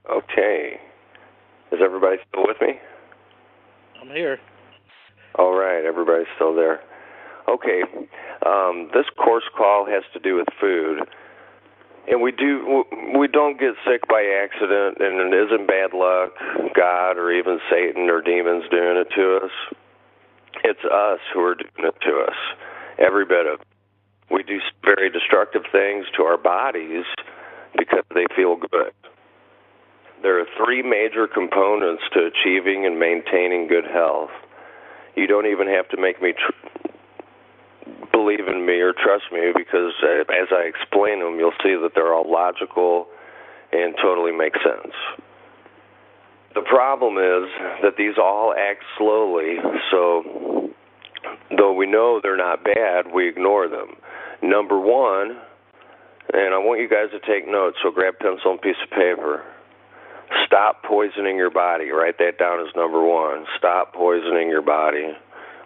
Okay. Is everybody still with me? I'm here. All right, everybody's still there. Okay. This course call has to do with food. And we don't get sick by accident, and it isn't bad luck, God, or even Satan or demons doing it to us. It's us who are doing it to us. Every bit of it. We do very destructive things to our bodies because they feel good. There are three major components to achieving and maintaining good health. You don't even have to make me believe in me or trust me, because as I explain them, you'll see that they're all logical and totally make sense. The problem is that these all act slowly, so though we know they're not bad, we ignore them. Number one, and I want you guys to take notes, so grab pencil and piece of paper. Stop poisoning your body. Write that down as number one. Stop poisoning your body.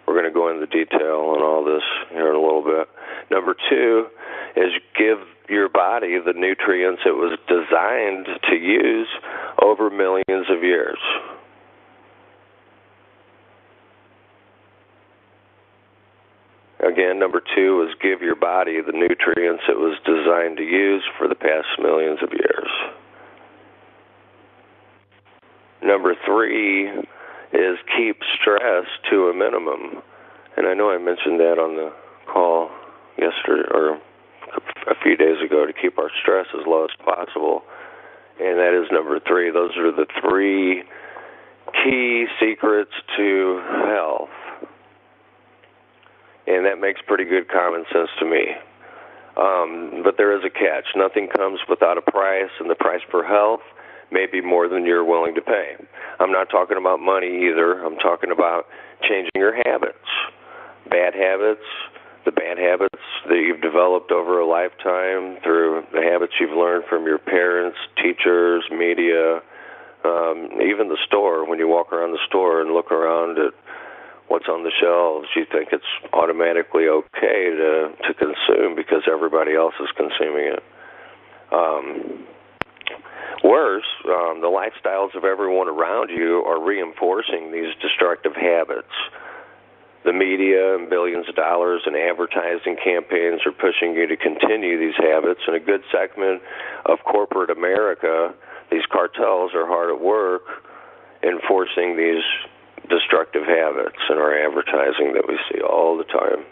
We're going to go into detail on all this here in a little bit. Number two is give your body the nutrients it was designed to use over millions of years. Again, number two is give your body the nutrients it was designed to use for the past millions of years. Number three is keep stress to a minimum. And I know I mentioned that on the call yesterday or a few days ago, to keep our stress as low as possible. And that is number three. Those are the three key secrets to health. And that makes pretty good common sense to me. But there is a catch. Nothing comes without a price, and the price for health may be more than you're willing to pay. I'm not talking about money either. I'm talking about changing your habits. Bad habits, the bad habits that you've developed over a lifetime through the habits you've learned from your parents, teachers, media, even the store. When you walk around the store and look around at what's on the shelves, you think it's automatically okay to consume because everybody else is consuming it. Worse, the lifestyles of everyone around you are reinforcing these destructive habits. The media and billions of dollars in advertising campaigns are pushing you to continue these habits, and a good segment of corporate America, these cartels, are hard at work enforcing these destructive habits in our advertising that we see all the time.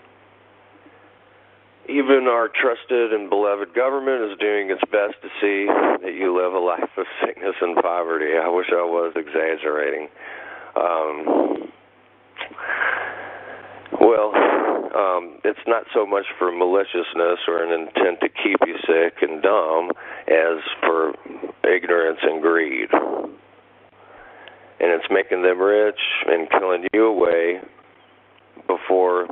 Even our trusted and beloved government is doing its best to see that you live a life of sickness and poverty. I wish I was exaggerating. It's not so much for maliciousness or an intent to keep you sick and dumb as for ignorance and greed. And it's making them rich and killing you away before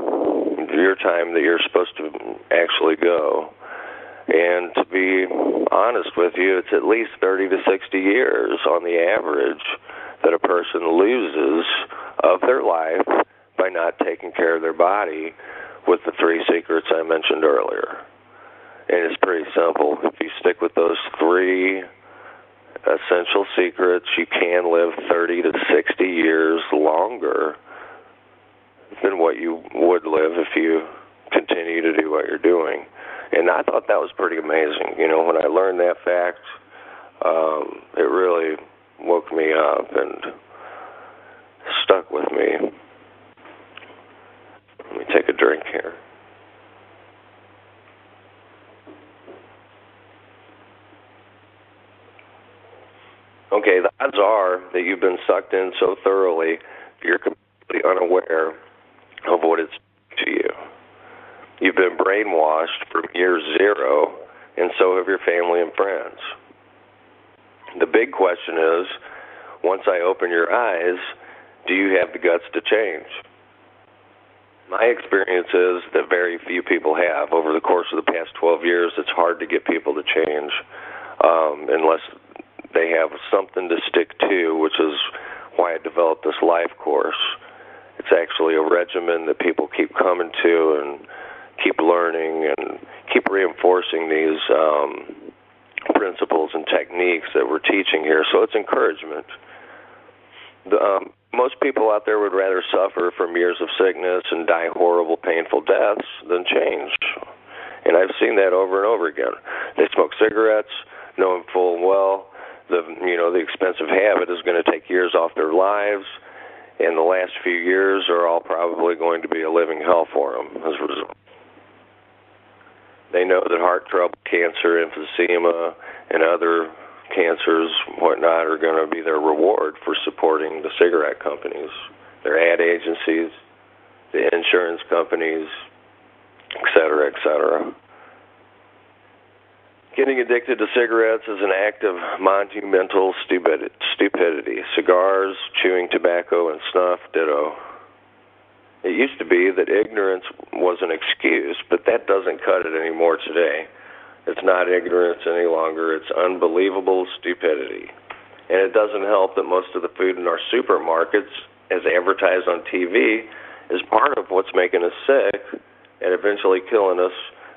your time that you're supposed to actually go. And to be honest with you, it's at least 30 to 60 years on the average that a person loses of their life by not taking care of their body with the three secrets I mentioned earlier. And it's pretty simple. If you stick with those three essential secrets, you can live 30 to 60 years longer than what you would live if you continue to do what you're doing. And I thought that was pretty amazing. You know, when I learned that fact, it really woke me up and stuck with me. Let me take a drink here. Okay, the odds are that you've been sucked in so thoroughly you're completely unaware of what it's to you. You've been brainwashed from year zero, and so have your family and friends. The big question is, once I open your eyes, do you have the guts to change? My experience is that very few people have. Over the course of the past 12 years, it's hard to get people to change unless they have something to stick to, which is why I developed this life course. It's actually a regimen that people keep coming to and keep learning and keep reinforcing these principles and techniques that we're teaching here. So it's encouragement. Most people out there would rather suffer from years of sickness and die horrible, painful deaths than change. And I've seen that over and over again. They smoke cigarettes, knowing full and well the expensive habit is going to take years off their lives, and the last few years are all probably going to be a living hell for them as a result. They know that heart trouble, cancer, emphysema, and other cancers, whatnot, are going to be their reward for supporting the cigarette companies, their ad agencies, the insurance companies, et cetera, et cetera. Getting addicted to cigarettes is an act of monumental stupidity. Cigars, chewing tobacco, and snuff, ditto. It used to be that ignorance was an excuse, but that doesn't cut it anymore today. It's not ignorance any longer. It's unbelievable stupidity. And it doesn't help that most of the food in our supermarkets, as advertised on TV, is part of what's making us sick and eventually killing us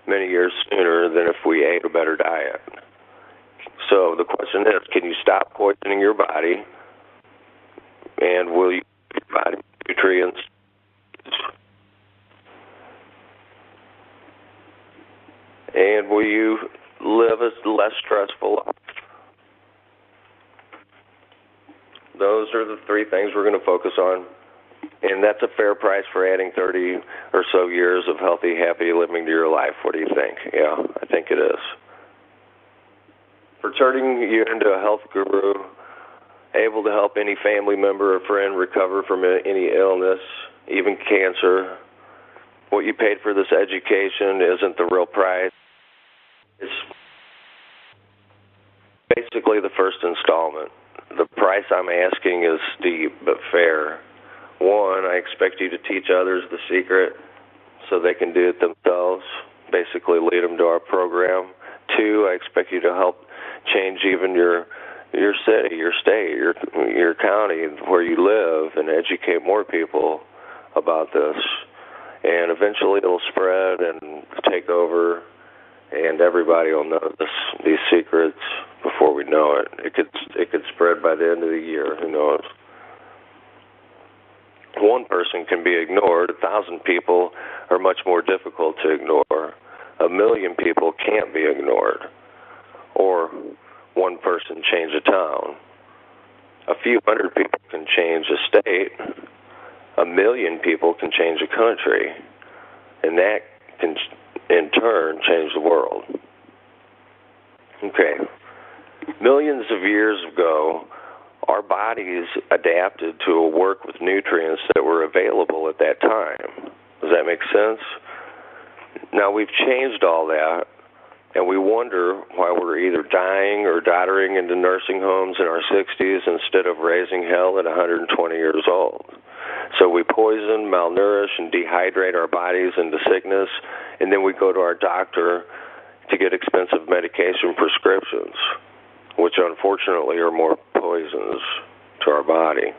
many years sooner than if we ate a better diet. So the question is, can you stop poisoning your body, and will you give your body nutrients? And will you live a less stressful life? Those are the three things we're going to focus on. And that's a fair price for adding 30 or so years of healthy, happy living to your life. What do you think? Yeah, I think it is. For turning you into a health guru, able to help any family member or friend recover from any illness, even cancer. What you paid for this education isn't the real price. It's basically the first installment. The price I'm asking is steep but fair. One, I expect you to teach others the secret so they can do it themselves, basically lead them to our program. Two, I expect you to help change even your city, your state, your county, where you live, and educate more people about this. And eventually it'll spread and take over, and everybody will know these secrets before we know it. It could spread by the end of the year. Who knows? One person can be ignored. 1,000 people are much more difficult to ignore. 1 million people can't be ignored. Or one person change a town. A few hundred people can change a state. 1 million people can change a country. And that can, in turn, change the world. Okay. Millions of years ago, our bodies adapted to work with nutrients that were available at that time. Does that make sense? Now we've changed all that, and we wonder why we're either dying or doddering into nursing homes in our 60s instead of raising hell at 120 years old. So we poison, malnourish, and dehydrate our bodies into sickness, and then we go to our doctor to get expensive medication prescriptions, which unfortunately are more poisons to our body.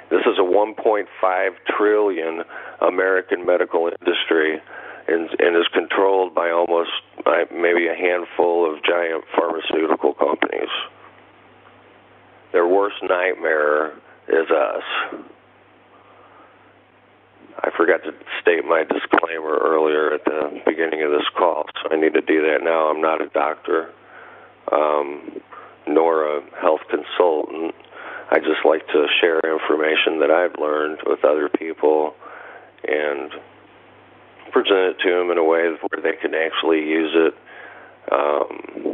This is a $1.5 trillion American medical industry and is controlled by almost maybe a handful of giant pharmaceutical companies. Their worst nightmare is us. I forgot to state my disclaimer earlier at the beginning of this call, so I need to do that now. I'm not a doctor, nor a health consultant. I just like to share information that I've learned with other people and present it to them in a way where they can actually use it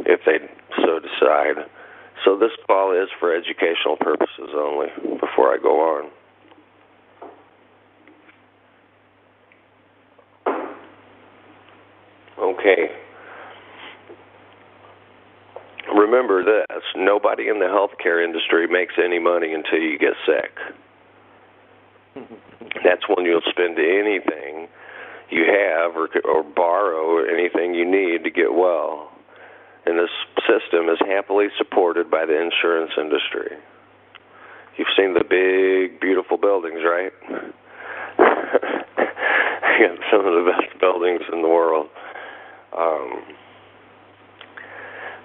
if they so decide. So this call is for educational purposes only before I go on. Okay. Remember this, nobody in the healthcare industry makes any money until you get sick. That's when you'll spend anything you have or borrow anything you need to get well. And this system is happily supported by the insurance industry. You've seen the big, beautiful buildings, right? Some of the best buildings in the world.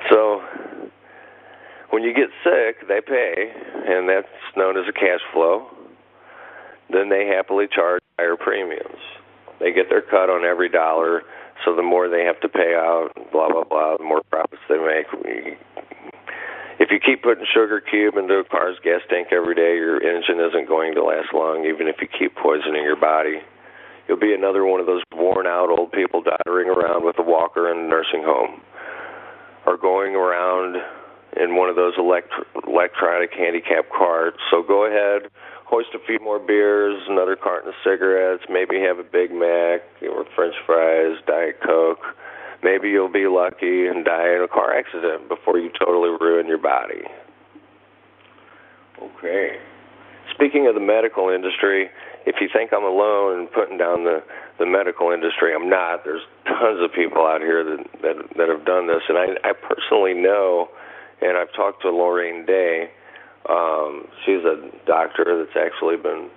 So When you get sick, they pay, and that's known as a cash flow. Then they happily charge higher premiums. They get their cut on every dollar, so the more they have to pay out, blah, blah, blah, the more profits they make. If you keep putting sugar cube into a car's gas tank every day, your engine isn't going to last long, even if you keep poisoning your body. You'll be another one of those worn-out old people doddering around with a walker in a nursing home, or going around in one of those electronic handicap carts. So go ahead, hoist a few more beers, another carton of cigarettes, maybe have a Big Mac or French fries, Diet Coke. Maybe you'll be lucky and die in a car accident before you totally ruin your body. Okay. Speaking of the medical industry, if you think I'm alone in putting down the medical industry, I'm not. There's tons of people out here that have done this, and I personally know, and I've talked to Lorraine Day. She's a doctor that's actually been,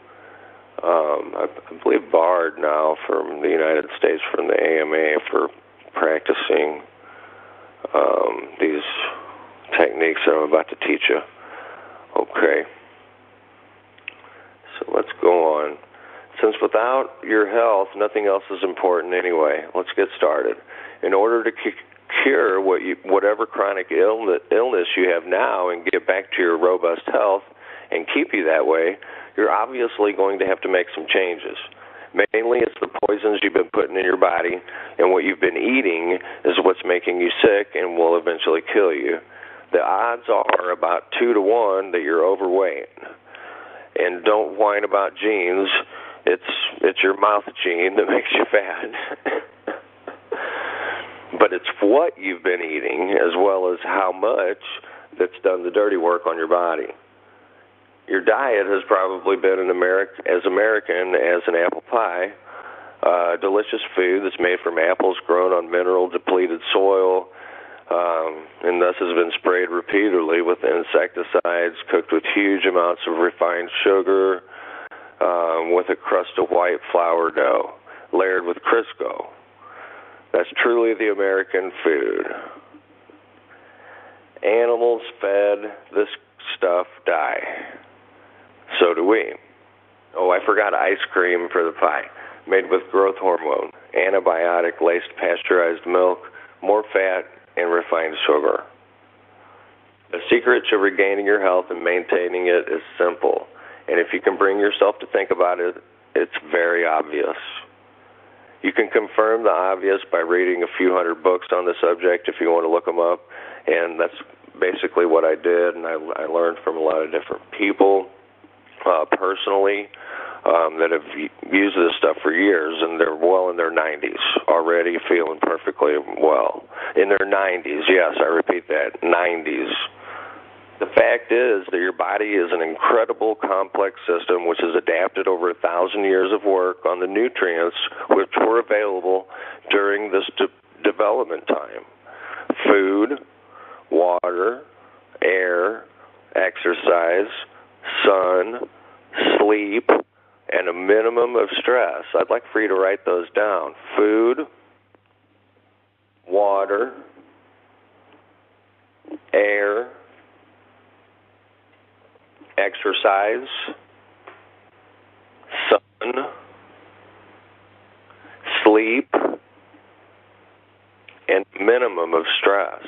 I believe, barred now from the United States, from the AMA, for practicing these techniques that I'm about to teach you. Okay. So let's go on. Since without your health, nothing else is important anyway, let's get started. In order to cure whatever chronic illness you have now and get back to your robust health and keep you that way, you're obviously going to have to make some changes. Mainly it's the poisons you've been putting in your body, and what you've been eating is what's making you sick and will eventually kill you. The odds are about 2 to 1 that you're overweight. And don't whine about genes. It's your mouth gene that makes you fat. But it's what you've been eating as well as how much that's done the dirty work on your body. Your diet has probably been as American as an apple pie, delicious food that's made from apples grown on mineral-depleted soil, and thus has been sprayed repeatedly with insecticides, cooked with huge amounts of refined sugar, with a crust of white flour dough, layered with Crisco. That's truly the American food. Animals fed this stuff die. So do we. Oh, I forgot ice cream for the pie, made with growth hormone, antibiotic-laced pasteurized milk, more fat, and refined sugar. The secret to regaining your health and maintaining it is simple, and if you can bring yourself to think about it, it's very obvious. You can confirm the obvious by reading a few hundred books on the subject if you want to look them up, and that's basically what I did, and I learned from a lot of different people personally that have used this stuff for years, and they're well in their 90s already, feeling perfectly well. In their 90s, yes, I repeat that, 90s. The fact is that your body is an incredible complex system which has adapted over 1,000 years of work on the nutrients which were available during this development time. Food, water, air, exercise, sun, sleep, and a minimum of stress. I'd like for you to write those down. Food, water, air, exercise, sun, sleep, and minimum of stress.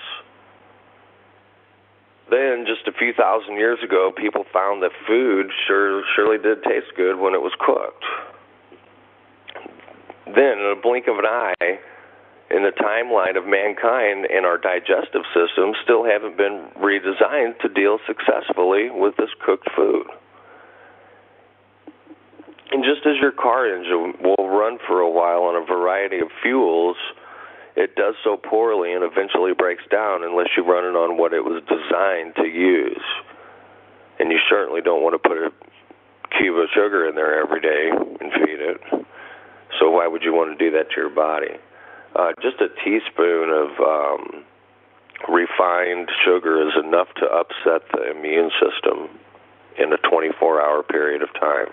Then, just a few thousand years ago, people found that food surely did taste good when it was cooked. Then, in a blink of an eye, in the timeline of mankind and our digestive systems still haven't been redesigned to deal successfully with this cooked food. And just as your car engine will run for a while on a variety of fuels, it does so poorly and eventually breaks down unless you run it on what it was designed to use. And you certainly don't want to put a cube of sugar in there every day and feed it. So why would you want to do that to your body? Just a teaspoon of refined sugar is enough to upset the immune system in a 24-hour period of time.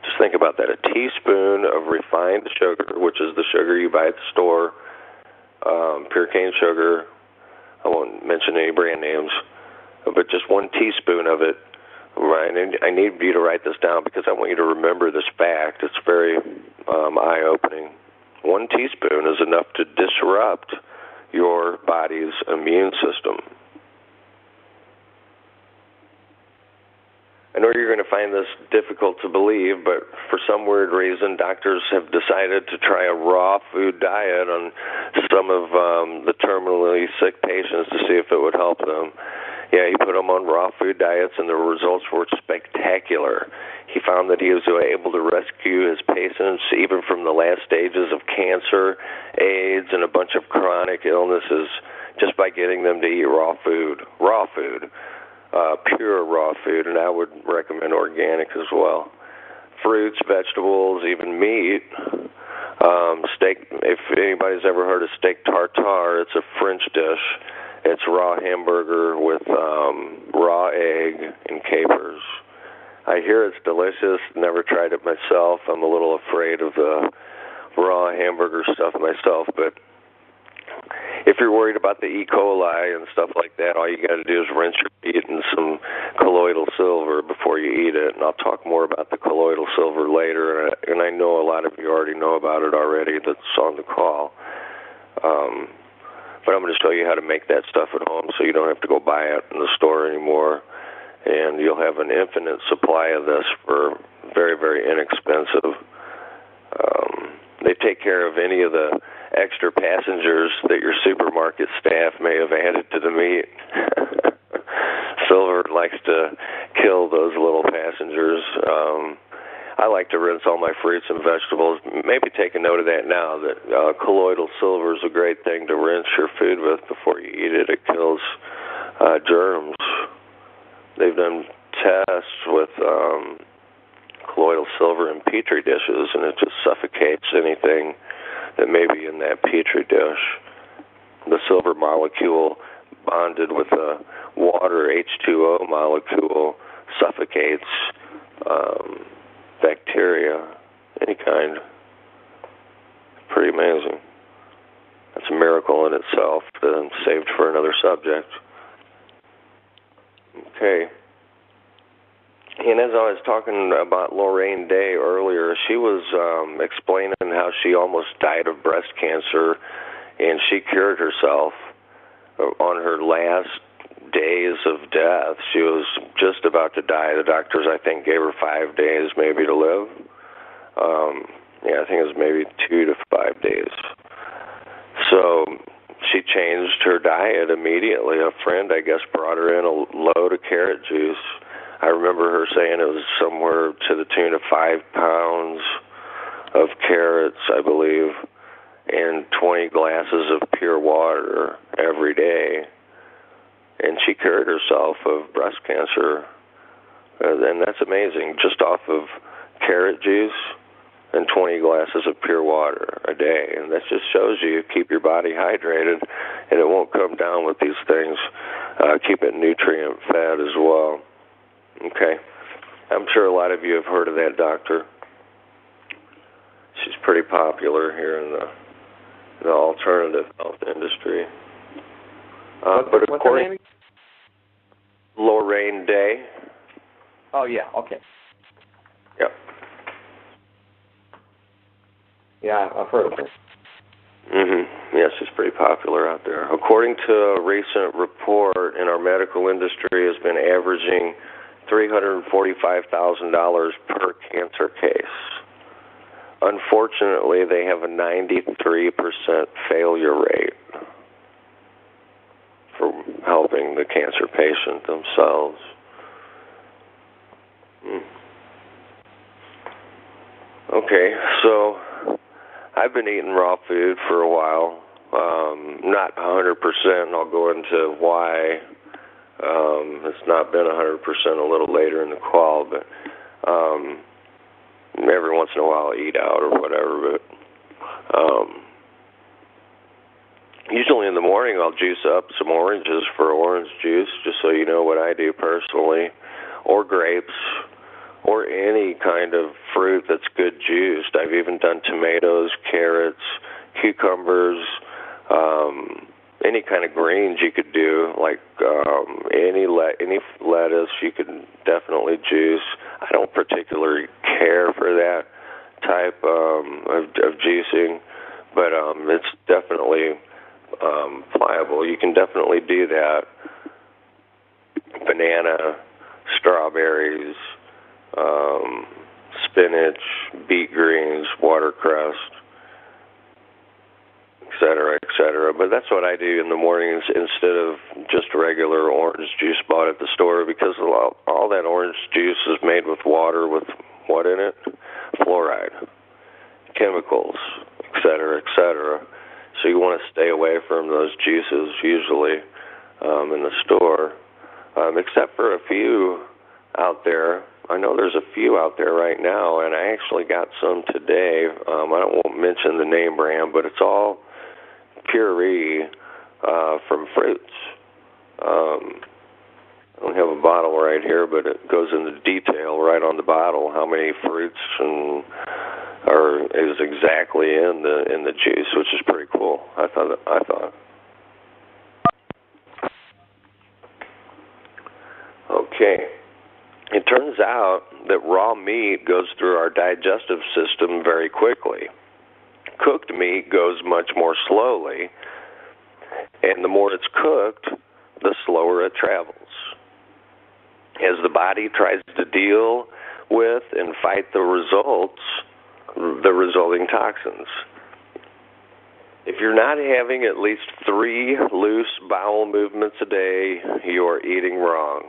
Just think about that. A teaspoon of refined sugar, which is the sugar you buy at the store, pure cane sugar, I won't mention any brand names, but just 1 teaspoon of it. Right, and I need you to write this down because I want you to remember this fact. It's very eye-opening. 1 teaspoon is enough to disrupt your body's immune system. I know you're going to find this difficult to believe, but for some weird reason, doctors have decided to try a raw food diet on some of the terminally sick patients to see if it would help them. Yeah, he put them on raw food diets, and the results were spectacular. He found that he was able to rescue his patients even from the last stages of cancer, AIDS, and a bunch of chronic illnesses just by getting them to eat raw food, pure raw food, and I would recommend organic as well. Fruits, vegetables, even meat. Steak, if anybody's ever heard of steak tartare, it's a French dish. It's raw hamburger with raw egg and capers. I hear it's delicious. Never tried it myself. I'm a little afraid of the raw hamburger stuff myself, but if you're worried about the E. coli and stuff like that, all you got to do is rinse your meat in some colloidal silver before you eat it, and I'll talk more about the colloidal silver later, and I know a lot of you already know about it already that's on the call. But I'm going to show you how to make that stuff at home so you don't have to go buy it in the store anymore, and you'll have an infinite supply of this for very, very inexpensive. They take care of any of the extra passengers that your supermarket staff may have added to the meat. Silver likes to kill those little passengers. I like to rinse all my fruits and vegetables. Maybe take a note of that now, that colloidal silver is a great thing to rinse your food with before you eat it. It kills germs. They've done tests with colloidal silver in Petri dishes, and it just suffocates anything that may be in that Petri dish. The silver molecule bonded with a water H2O molecule suffocates bacteria, any kind. Pretty amazing. That's a miracle in itself, saved for another subject. Okay. And as I was talking about Lorraine Day earlier, she was explaining how she almost died of breast cancer, and she cured herself on her last days of death. She was just about to die. The doctors, I think, gave her 5 days maybe to live. I think it was maybe 2 to 5 days. So she changed her diet immediately. A friend, I guess, brought her in a load of carrot juice. I remember her saying it was somewhere to the tune of 5 pounds of carrots, I believe, and 20 glasses of pure water every day. And she cured herself of breast cancer. And that's amazing, just off of carrot juice and 20 glasses of pure water a day. And that just shows you keep your body hydrated, and it won't come down with these things. Keep it nutrient-fed as well. Okay. I'm sure a lot of you have heard of that doctor. She's pretty popular here in the alternative health industry. But what's her name? Lorraine Day. Oh, yeah, okay. Yep. Yeah, I've heard of her. Yes, she's pretty popular out there. According to a recent report in our medical industry, has been averaging $345,000 per cancer case. Unfortunately, they have a 93% failure rate for helping the cancer patient themselves. Okay, so I've been eating raw food for a while. Not 100%, and I'll go into why. It's not been 100% a little later in the call, but every once in a while I eat out or whatever. But usually in the morning I'll juice up some oranges for orange juice, just so you know what I do personally, or grapes, or any kind of fruit that's good juiced. I've even done tomatoes, carrots, cucumbers, any kind of greens you could do, like any lettuce you could definitely juice. I don't particularly care for that type of juicing, but it's definitely pliable. You can definitely do that. Banana, strawberries, spinach, beet greens, watercress, et cetera. But that's what I do in the mornings instead of just regular orange juice bought at the store, because all that orange juice is made with water with what in it? Fluoride, chemicals, et cetera. So you want to stay away from those juices usually in the store, except for a few out there. I know there's a few out there right now, and I actually got some today. I won't mention the name brand, but it's all puree from fruits. I don't have a bottle right here, but it goes into detail right on the bottle how many fruits is exactly in the juice, which is pretty cool. I thought. Okay. It turns out that raw meat goes through our digestive system very quickly. Cooked meat goes much more slowly, and the more it's cooked, the slower it travels. As the body tries to deal with and fight the resulting toxins. If you're not having at least 3 loose bowel movements a day, you're eating wrong.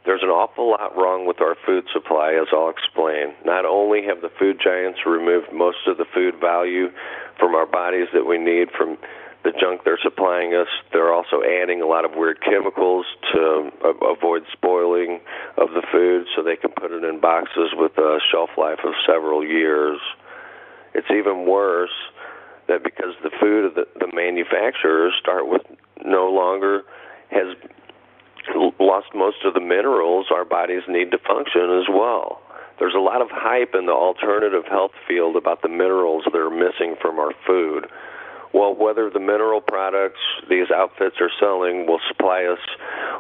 There's an awful lot wrong with our food supply, as I'll explain. Not only have the food giants removed most of the food value from our bodies that we need from the junk they're supplying us, they're also adding a lot of weird chemicals to avoid spoiling of the food so they can put it in boxes with a shelf life of several years. It's even worse that because the food of the manufacturers start with no longer has lost most of the minerals our bodies need to function as well. There's a lot of hype in the alternative health field about the minerals that are missing from our food. Well, whether the mineral products these outfits are selling will supply us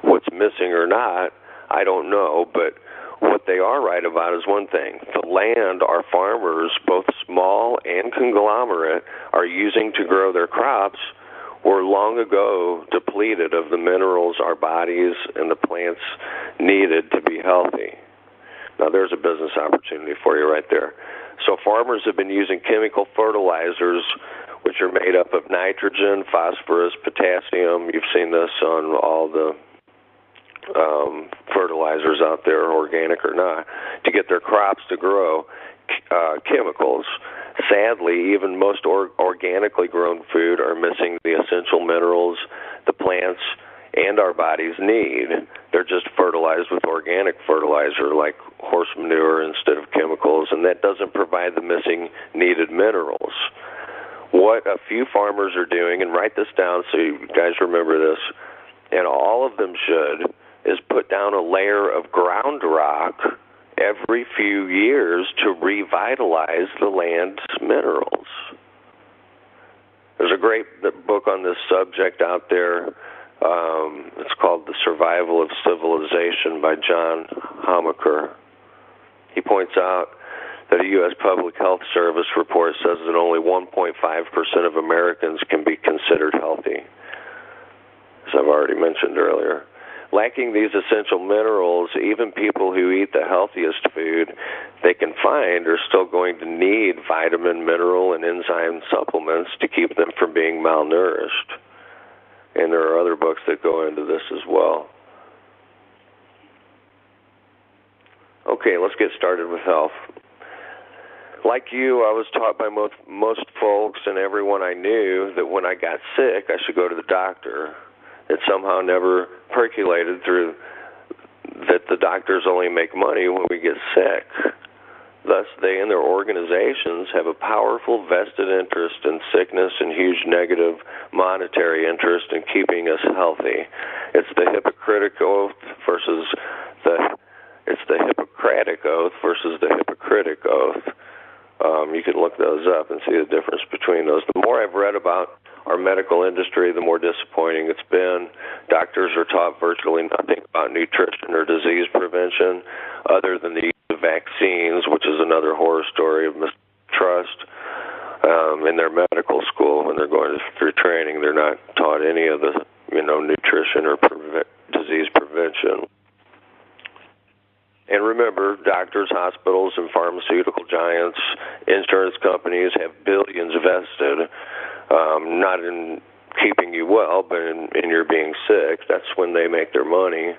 what's missing or not, I don't know, but what they are right about is one thing. The land our farmers, both small and conglomerate, are using to grow their crops were long ago depleted of the minerals our bodies and the plants needed to be healthy. Now, there's a business opportunity for you right there. So farmers have been using chemical fertilizers, which are made up of nitrogen, phosphorus, potassium. You've seen this on all the fertilizers out there, organic or not, to get their crops to grow, chemicals. Sadly, even most organically grown food are missing the essential minerals the plants and our bodies need. They're just fertilized with organic fertilizer like horse manure instead of chemicals, and that doesn't provide the missing needed minerals. What a few farmers are doing, and write this down so you guys remember this, and all of them should, is put down a layer of ground rock every few years to revitalize the land's minerals. There's a great book on this subject out there. It's called The Survival of Civilization by John Hamaker. He points out that a U.S. Public Health Service report says that only 1.5% of Americans can be considered healthy, as I've already mentioned earlier. Lacking these essential minerals, even people who eat the healthiest food they can find are still going to need vitamin, mineral, and enzyme supplements to keep them from being malnourished. And there are other books that go into this as well. Okay, let's get started with health. Like you, I was taught by most folks and everyone I knew that when I got sick, I should go to the doctor. It somehow never percolated through that the doctors only make money when we get sick. Thus, they and their organizations have a powerful vested interest in sickness and huge negative monetary interest in keeping us healthy. It's the Hippocratic Oath versus the Hippocratic Oath versus the Hippocratic Oath. You can look those up and see the difference between those. The more I've read about our medical industry, the more disappointing it's been. Doctors are taught virtually nothing about nutrition or disease prevention other than the use of vaccines, which is another horror story of mistrust. In their medical school, when they're going through training, they're not taught any of the, nutrition or disease prevention. And remember, doctors, hospitals, and pharmaceutical giants, insurance companies have billions vested, not in keeping you well, but in your being sick. That's when they make their money.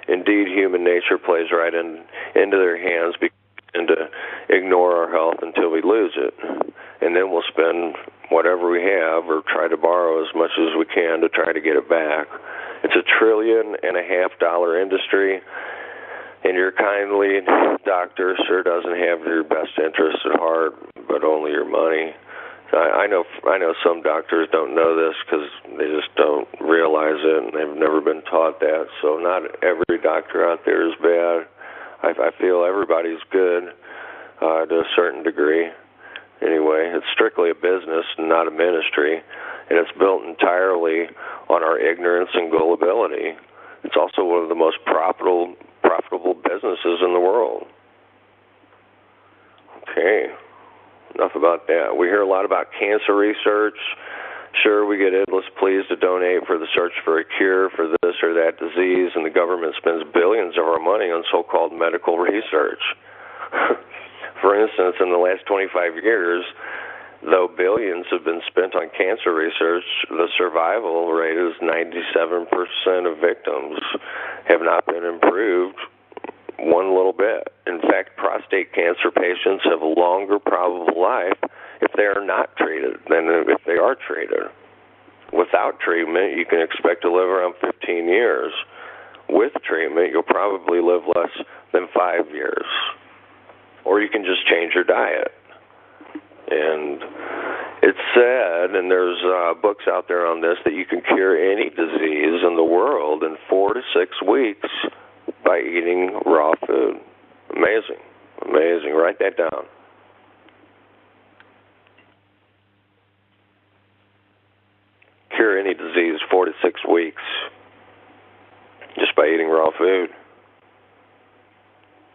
Indeed, human nature plays right into their hands and to ignore our health until we lose it. And then we'll spend whatever we have or try to borrow as much as we can to try to get it back. It's $1.5 trillion industry, and your kindly doctor sure doesn't have your best interest at heart, but only your money. I know some doctors don't know this because they just don't realize it, and they've never been taught that. So not every doctor out there is bad. I feel everybody's good to a certain degree. Anyway, it's strictly a business and not a ministry, and it's built entirely on our ignorance and gullibility. It's also one of the most profitable businesses in the world. Okay, enough about that. We hear a lot about cancer research. Sure, we get endless pleas to donate for the search for a cure for this or that disease, and the government spends billions of our money on so-called medical research. For instance, in the last 25 years, though billions have been spent on cancer research, the survival rate is 97% of victims have not been improved one little bit. In fact, prostate cancer patients have a longer probable life if they are not treated than if they are treated. Without treatment, you can expect to live around 15 years. With treatment, you'll probably live less than 5 years. Or you can just change your diet. And it's said, and there's books out there on this, that you can cure any disease in the world in 4 to 6 weeks by eating raw food. Amazing. Amazing. Write that down. Cure any disease 4 to 6 weeks just by eating raw food.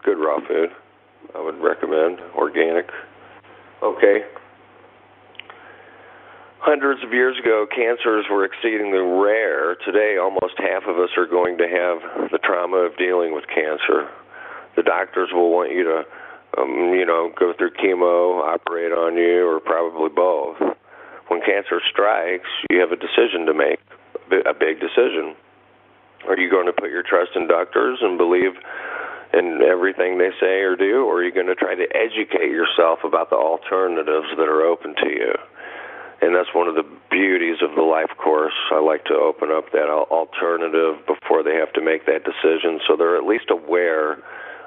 Good raw food. I would recommend organic. Okay. Hundreds of years ago, cancers were exceedingly rare. Today, almost half of us are going to have the trauma of dealing with cancer. The doctors will want you to, go through chemo, operate on you, or probably both. When cancer strikes, you have a decision to make, a big decision. Are you going to put your trust in doctors and believe in everything they say or do, or are you going to try to educate yourself about the alternatives that are open to you? And that's one of the beauties of the life course. I like to open up that alternative before they have to make that decision, so they're at least aware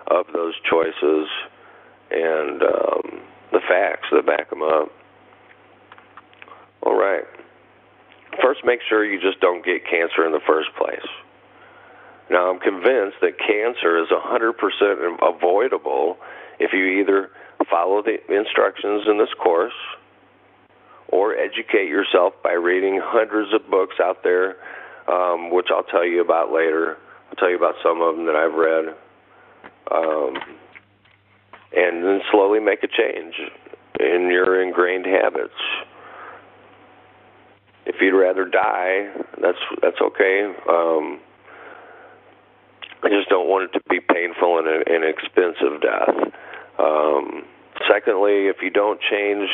of those choices and the facts that back them up. All right. First, make sure you just don't get cancer in the first place. Now, I'm convinced that cancer is 100% avoidable if you either follow the instructions in this course or educate yourself by reading hundreds of books out there, which I'll tell you about later. I'll tell you about some of them that I've read. And then slowly make a change in your ingrained habits. If you'd rather die, that's okay. I just don't want it to be painful and an expensive death. Secondly, if you don't change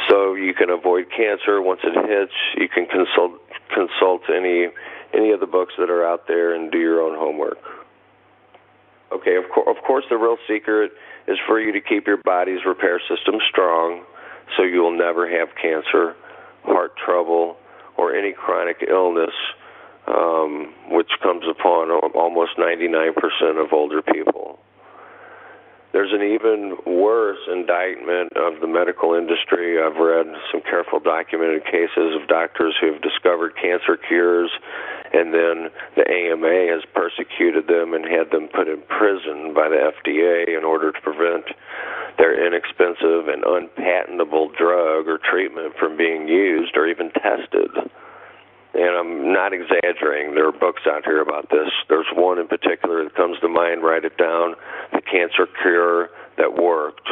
so you can avoid cancer once it hits, you can consult any of the books that are out there and do your own homework. Okay, of course, the real secret is for you to keep your body's repair system strong so you will never have cancer, heart trouble, or any chronic illness, which comes upon almost 99% of older people. There's an even worse indictment of the medical industry. I've read some careful documented cases of doctors who have discovered cancer cures, and then the AMA has persecuted them and had them put in prison by the FDA in order to prevent their inexpensive and unpatentable drug or treatment from being used or even tested. And I'm not exaggerating. There are books out here about this. There's one in particular that comes to mind. Write it down. The Cancer Cure That Worked.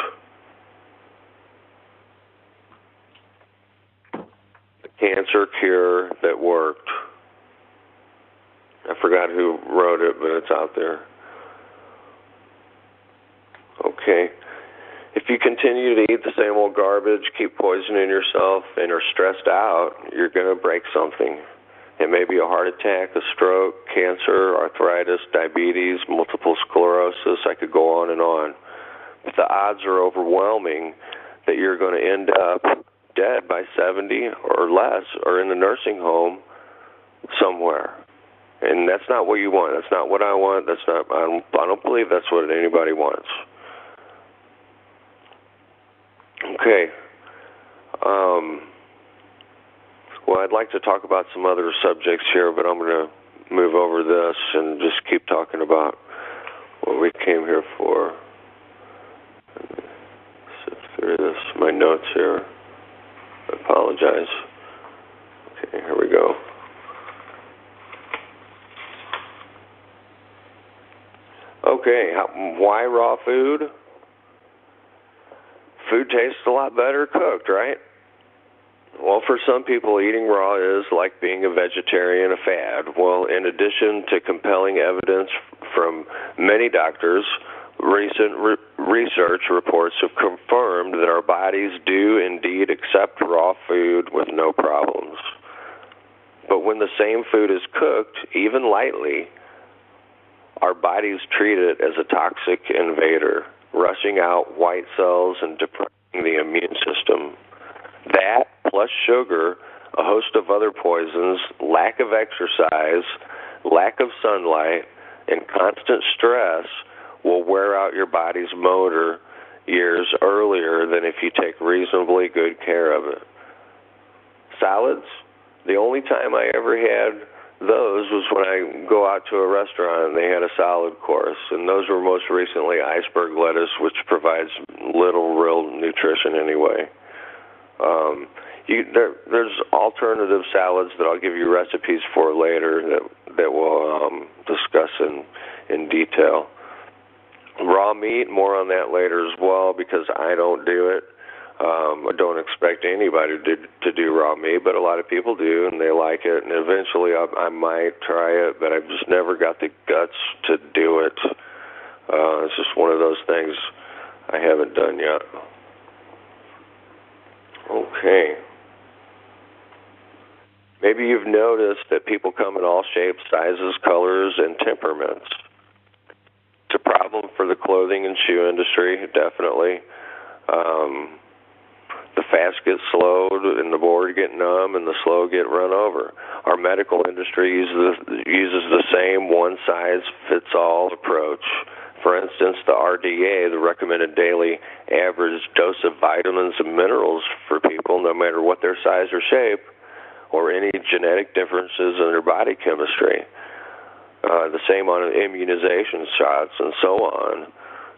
The Cancer Cure That Worked. I forgot who wrote it, but it's out there. Okay. If you continue to eat the same old garbage, keep poisoning yourself, and are stressed out, you're going to break something. It may be a heart attack, a stroke, cancer, arthritis, diabetes, multiple sclerosis. I could go on and on. But the odds are overwhelming that you're going to end up dead by 70 or less, or in a nursing home somewhere. And that's not what you want. That's not what I want. That's not. I don't believe that's what anybody wants. Okay. Well, I'd like to talk about some other subjects here, but I'm going to move over this and just keep talking about what we came here for. Sift through this. My notes here. I apologize. Okay, here we go. Okay, why raw food? Food tastes a lot better cooked, right? Well, for some people, eating raw is like being a vegetarian, a fad. Well, in addition to compelling evidence from many doctors, recent research reports have confirmed that our bodies do indeed accept raw food with no problems. But when the same food is cooked, even lightly, our bodies treat it as a toxic invader, rushing out white cells and depressing the immune system. That, plus sugar, a host of other poisons, lack of exercise, lack of sunlight, and constant stress will wear out your body's motor years earlier than if you take reasonably good care of it. Salads? The only time I ever had those was when I go out to a restaurant and they had a salad course, and those were most recently iceberg lettuce, which provides little real nutrition anyway. There's alternative salads that I'll give you recipes for later that we'll discuss in detail. Raw meat, more on that later as well, because I don't do it. I don't expect anybody to do raw meat, but a lot of people do, and they like it. And eventually I might try it, but I've just never got the guts to do it. It's just one of those things I haven't done yet. Okay. Maybe you've noticed that people come in all shapes, sizes, colors, and temperaments. It's a problem for the clothing and shoe industry, definitely. The fast get slowed, and the bored get numb, and the slow get run over. Our medical industry uses the same one-size-fits-all approach. For instance, the RDA, the recommended daily average dose of vitamins and minerals for people, no matter what their size or shape, or any genetic differences in their body chemistry. The same on immunization shots and so on.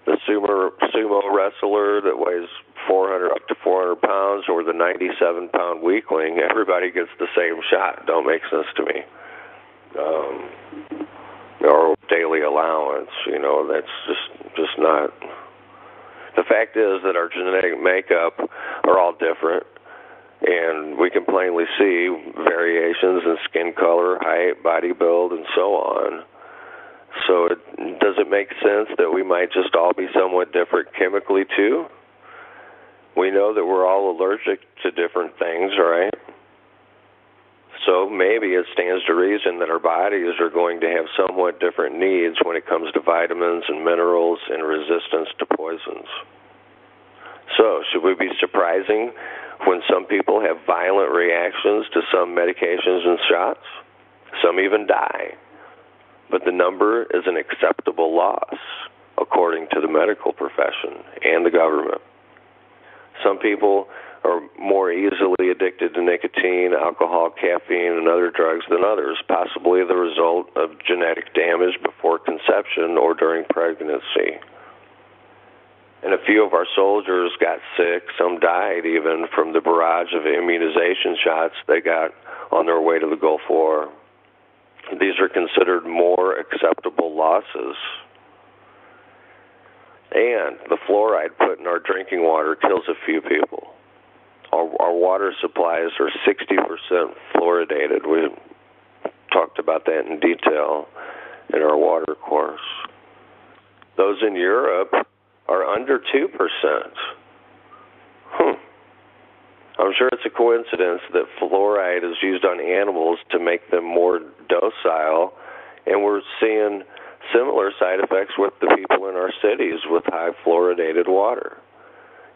The sumo wrestler that weighs 400 up to 400 pounds, or the 97-pound weakling, everybody gets the same shot. Don't make sense to me. Or daily allowance, that's just not. The fact is that our genetic makeup are all different, and we can plainly see variations in skin color, height, body build, and so on. So does it make sense that we might just all be somewhat different chemically too? We know that we're all allergic to different things, right? So maybe it stands to reason that our bodies are going to have somewhat different needs when it comes to vitamins and minerals and resistance to poisons. So should we be surprising when some people have violent reactions to some medications and shots? Some even die. But the number is an acceptable loss, according to the medical profession and the government. Some people are more easily addicted to nicotine, alcohol, caffeine, and other drugs than others, possibly the result of genetic damage before conception or during pregnancy. And a few of our soldiers got sick. Some died even from the barrage of immunization shots they got on their way to the Gulf War. These are considered more acceptable losses. And the fluoride put in our drinking water kills a few people. Our water supplies are 60% fluoridated. We talked about that in detail in our water course. Those in Europe are under 2%. I'm sure it's a coincidence that fluoride is used on animals to make them more docile, and we're seeing similar side effects with the people in our cities with high fluoridated water.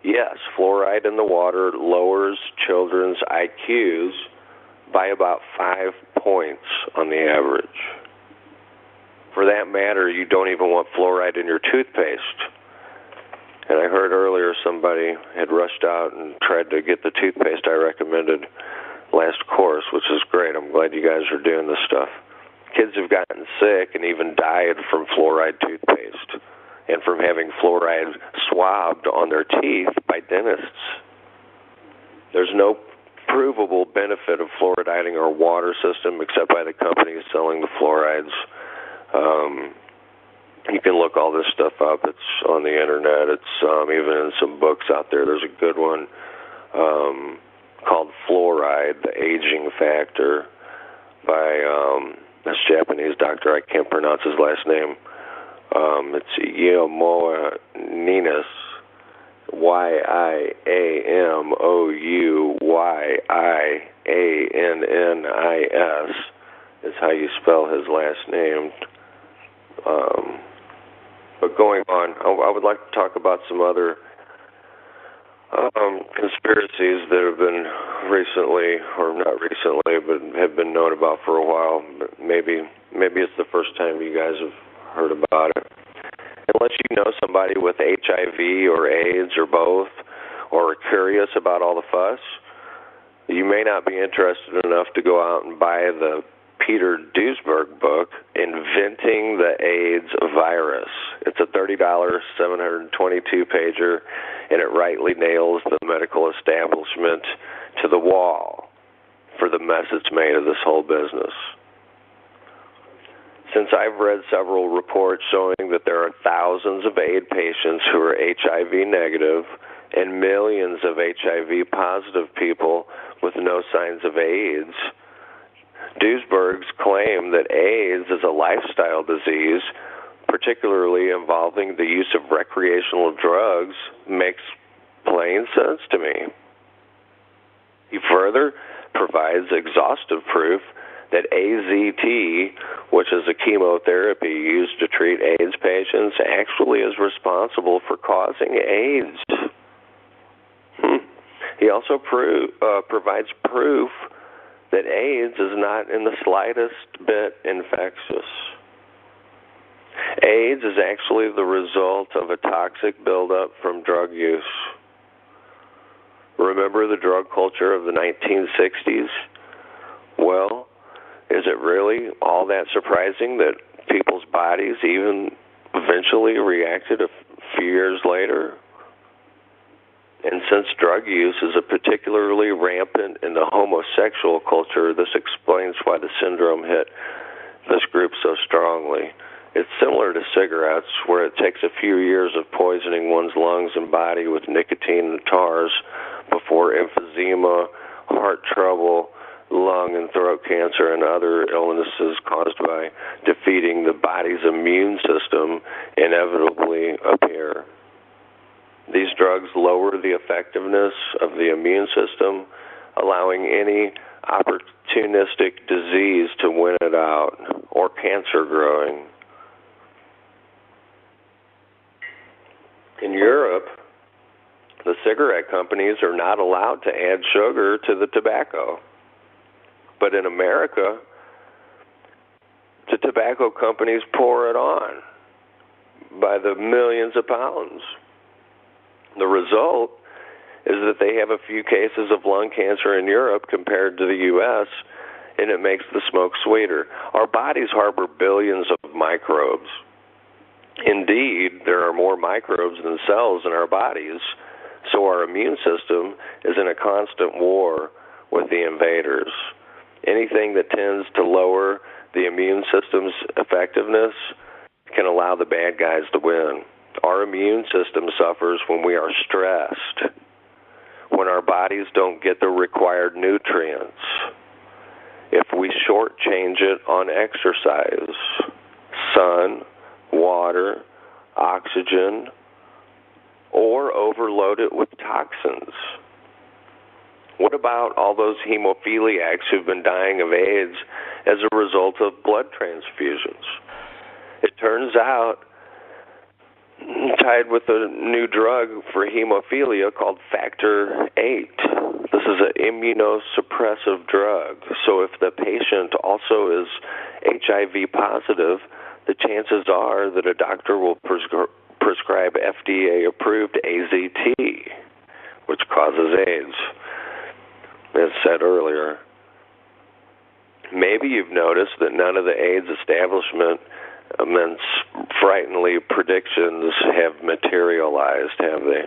Yes, fluoride in the water lowers children's IQs by about 5 points on the average. For that matter, you don't even want fluoride in your toothpaste. And I heard earlier somebody had rushed out and tried to get the toothpaste I recommended last course, which is great. I'm glad you guys are doing this stuff. Kids have gotten sick and even died from fluoride toothpaste and from having fluoride swabbed on their teeth by dentists. There's no provable benefit of fluoridizing our water system except by the companies selling the fluorides. You can look all this stuff up. It's on the internet. It's even in some books out there. There's a good one called Fluoride, The Aging Factor, by this Japanese doctor. I can't pronounce his last name. It's Yamou Ninnis, Yamouyiannis is how you spell his last name. But going on, I would like to talk about some other conspiracies that have been recently, or not recently, but have been known about for a while. But maybe it's the first time you guys have heard about it. Unless you know somebody with HIV or AIDS or both, or are curious about all the fuss, you may not be interested enough to go out and buy the Peter Duesberg book, Inventing the AIDS Virus. It's a $30, 722-pager, and it rightly nails the medical establishment to the wall for the mess it's made of this whole business. Since I've read several reports showing that there are thousands of AIDS patients who are HIV negative and millions of HIV positive people with no signs of AIDS, Duesberg's claim that AIDS is a lifestyle disease, particularly involving the use of recreational drugs, makes plain sense to me. He further provides exhaustive proof that AZT, which is a chemotherapy used to treat AIDS patients, actually is responsible for causing AIDS. He also provides proof that AIDS is not in the slightest bit infectious. AIDS is actually the result of a toxic buildup from drug use. Remember the drug culture of the 1960s? Well, is it really all that surprising that people's bodies even eventually reacted a few years later? And since drug use is a particularly rampant in the homosexual culture, this explains why the syndrome hit this group so strongly. It's similar to cigarettes, where it takes a few years of poisoning one's lungs and body with nicotine and tars before emphysema, heart trouble, lung and throat cancer, and other illnesses caused by defeating the body's immune system inevitably appear. These drugs lower the effectiveness of the immune system, allowing any opportunistic disease to win it out, or cancer growing. In Europe, the cigarette companies are not allowed to add sugar to the tobacco. But in America, the tobacco companies pour it on by the millions of pounds. The result is that they have a few cases of lung cancer in Europe compared to the U.S., and it makes the smoke sweeter. Our bodies harbor billions of microbes. Indeed, there are more microbes than cells in our bodies, so our immune system is in a constant war with the invaders. Anything that tends to lower the immune system's effectiveness can allow the bad guys to win. Our immune system suffers when we are stressed, when our bodies don't get the required nutrients, if we shortchange it on exercise, sun, water, oxygen, or overload it with toxins. What about all those hemophiliacs who've been dying of AIDS as a result of blood transfusions? It turns out, tied with a new drug for hemophilia called Factor VIII. This is an immunosuppressive drug. So if the patient also is HIV positive, the chances are that a doctor will prescribe FDA-approved AZT, which causes AIDS, as said earlier. Maybe you've noticed that none of the AIDS establishment's frighteningly predictions have materialized, have they?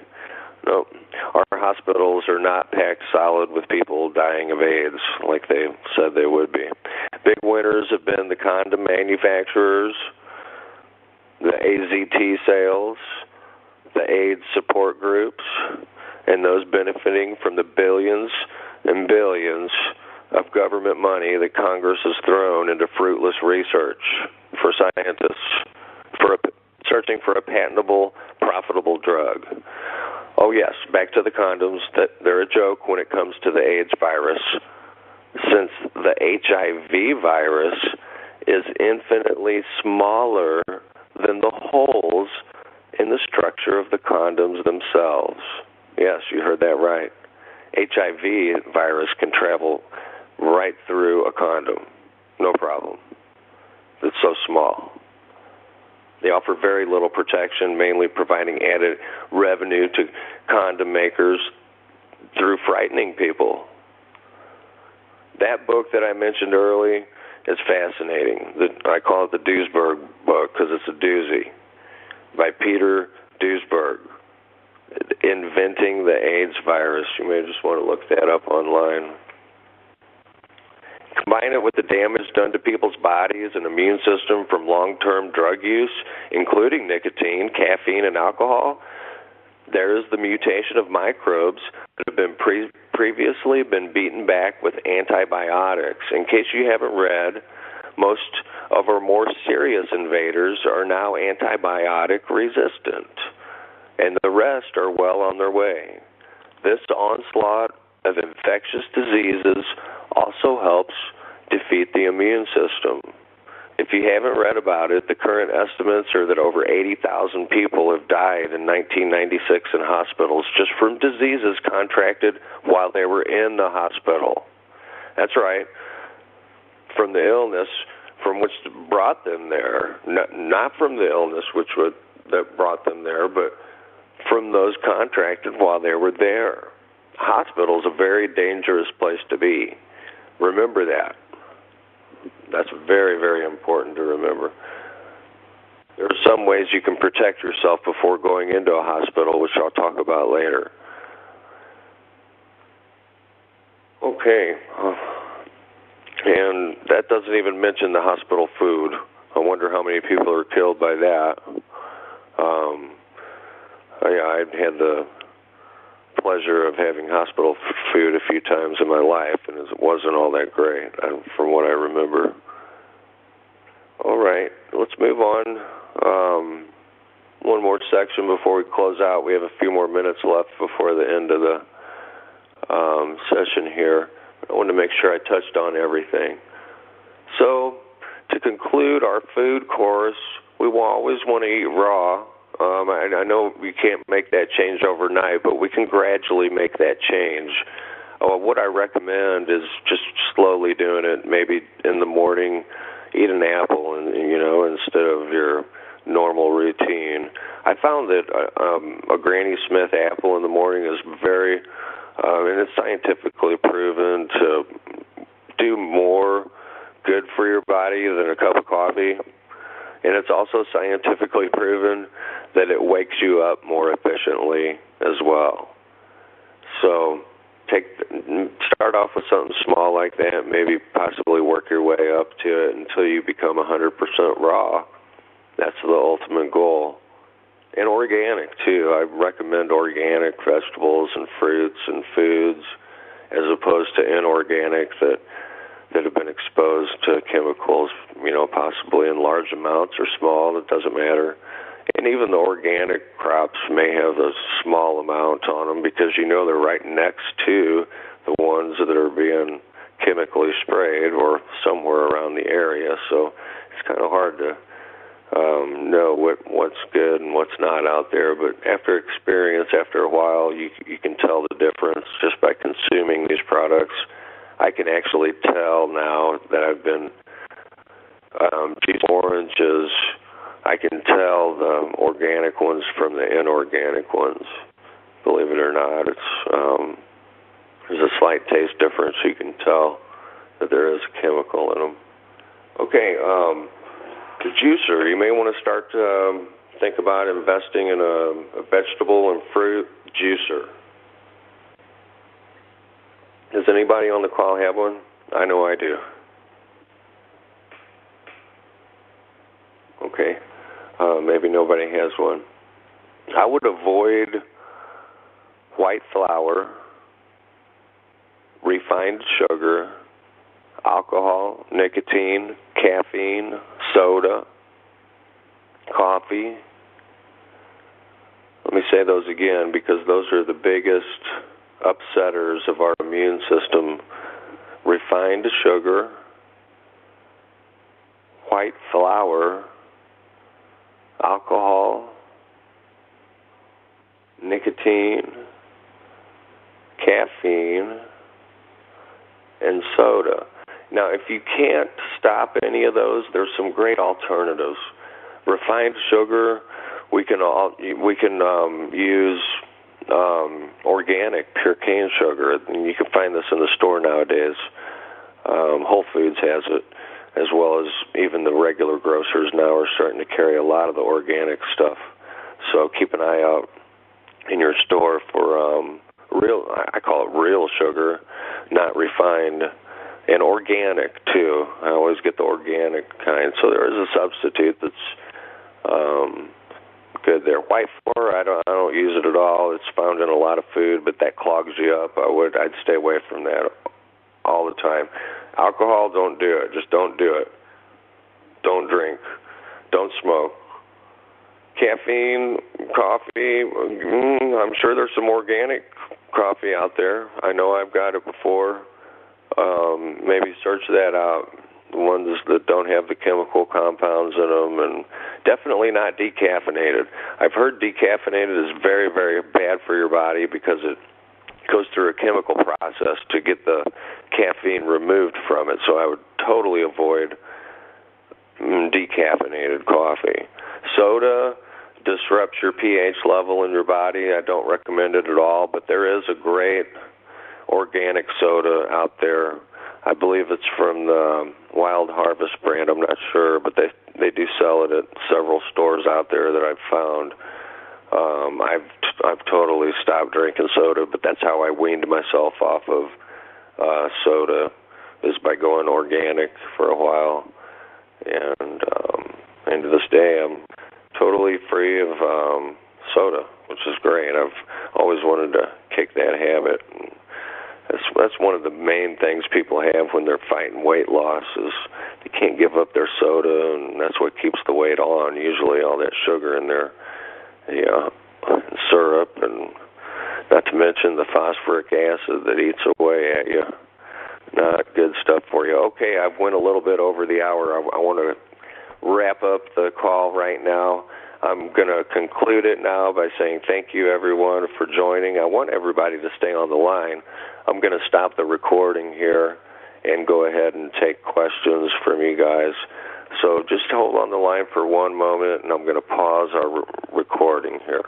No. Our hospitals are not packed solid with people dying of AIDS like they said they would be. Big winners have been the condom manufacturers, the AZT sales, the AIDS support groups, and those benefiting from the billions and billions of government money that Congress has thrown into fruitless research for scientists searching for a patentable, profitable drug. Oh yes, back to the condoms. They're a joke when it comes to the AIDS virus, since the HIV virus is infinitely smaller than the holes in the structure of the condoms themselves. Yes, you heard that right. HIV virus can travel right through a condom. No problem. It's so small. They offer very little protection, mainly providing added revenue to condom makers through frightening people. That book that I mentioned earlier is fascinating. I call it the Duesberg book because it's a doozy, by Peter Duesberg, Inventing the AIDS Virus. You may just want to look that up online. Combine it with the damage done to people's bodies and immune system from long-term drug use, including nicotine, caffeine, and alcohol. There is the mutation of microbes that have been previously been beaten back with antibiotics. In case you haven't read, most of our more serious invaders are now antibiotic resistant, and the rest are well on their way. This onslaught of infectious diseases also helps defeat the immune system. If you haven't read about it, the current estimates are that over 80,000 people have died in 1996 in hospitals just from diseases contracted while they were in the hospital. That's right, from the illness from which brought them there, not from the illness that brought them there, but from those contracted while they were there. Hospital is a very dangerous place to be. Remember that. That's very, very important to remember. There are some ways you can protect yourself before going into a hospital, which I'll talk about later. Okay. And that doesn't even mention the hospital food. I wonder how many people are killed by that. I had the pleasure of having hospital food a few times in my life, and it wasn't all that great, from what I remember. All right, let's move on. One more section before we close out. We have a few more minutes left before the end of the session here. I wanted to make sure I touched on everything. So, to conclude our food course, we will always want to eat raw. I know we can't make that change overnight, but we can gradually make that change. What I recommend is just slowly doing it. Maybe in the morning, eat an apple, and instead of your normal routine. I found that a Granny Smith apple in the morning is very, and it's scientifically proven to do more good for your body than a cup of coffee. And it's also scientifically proven that it wakes you up more efficiently as well. So start off with something small like that, maybe possibly work your way up to it until you become 100% raw. That's the ultimate goal. And organic, too. I recommend organic vegetables and fruits and foods as opposed to inorganic that have been exposed to chemicals, possibly in large amounts or small, it doesn't matter. And even the organic crops may have a small amount on them because they're right next to the ones that are being chemically sprayed or somewhere around the area. So it's kind of hard to know what's good and what's not out there. But after experience, after a while, you can tell the difference just by consuming these products. I can actually tell now that I've been juicing oranges. I can tell the organic ones from the inorganic ones. Believe it or not, there's a slight taste difference. You can tell that there is a chemical in them. Okay, the juicer. You may want to start to think about investing in a vegetable and fruit juicer. Does anybody on the call have one? I know I do. Okay. Maybe nobody has one. I would avoid white flour, refined sugar, alcohol, nicotine, caffeine, soda, coffee. Let me say those again because those are the biggest upsetters of our immune system. Refined sugar, white flour, alcohol, nicotine, caffeine, and soda. Now, if you can't stop any of those, there's some great alternatives. Refined sugar, we can use organic pure cane sugar, and you can find this in the store nowadays. Whole Foods has it, as well as even the regular grocers now are starting to carry a lot of the organic stuff. So keep an eye out in your store for real, I call it real sugar, not refined, and organic too. I always get the organic kind. So there is a substitute that's good there. White flour, I don't use it at all. It's found in a lot of food, but that clogs you up. I'd stay away from that all the time. Alcohol, don't do it. Just don't do it. Don't drink. Don't smoke. Caffeine, coffee, I'm sure there's some organic coffee out there. I know I've got it before. Maybe search that out. The ones that don't have the chemical compounds in them, and definitely not decaffeinated. I've heard decaffeinated is very, very bad for your body because it goes through a chemical process to get the caffeine removed from it. So I would totally avoid decaffeinated coffee. Soda disrupts your pH level in your body. I don't recommend it at all, but there is a great organic soda out there. I believe it's from the Wild Harvest brand. I'm not sure, but they do sell it at several stores out there that I've found. I've totally stopped drinking soda, but that's how I weaned myself off of soda, is by going organic for a while. And to this day, I'm totally free of soda, which is great. I've always wanted to kick that habit. That's one of the main things people have when they're fighting weight loss is they can't give up their soda, and that's what keeps the weight on. Usually all that sugar in there, and syrup, and not to mention the phosphoric acid that eats away at you. Not good stuff for you. Okay, I've went a little bit over the hour. I want to wrap up the call right now. I'm going to conclude it now by saying thank you, everyone, for joining. I want everybody to stay on the line. I'm going to stop the recording here and go ahead and take questions from you guys. So just hold on the line for one moment, and I'm going to pause our recording here.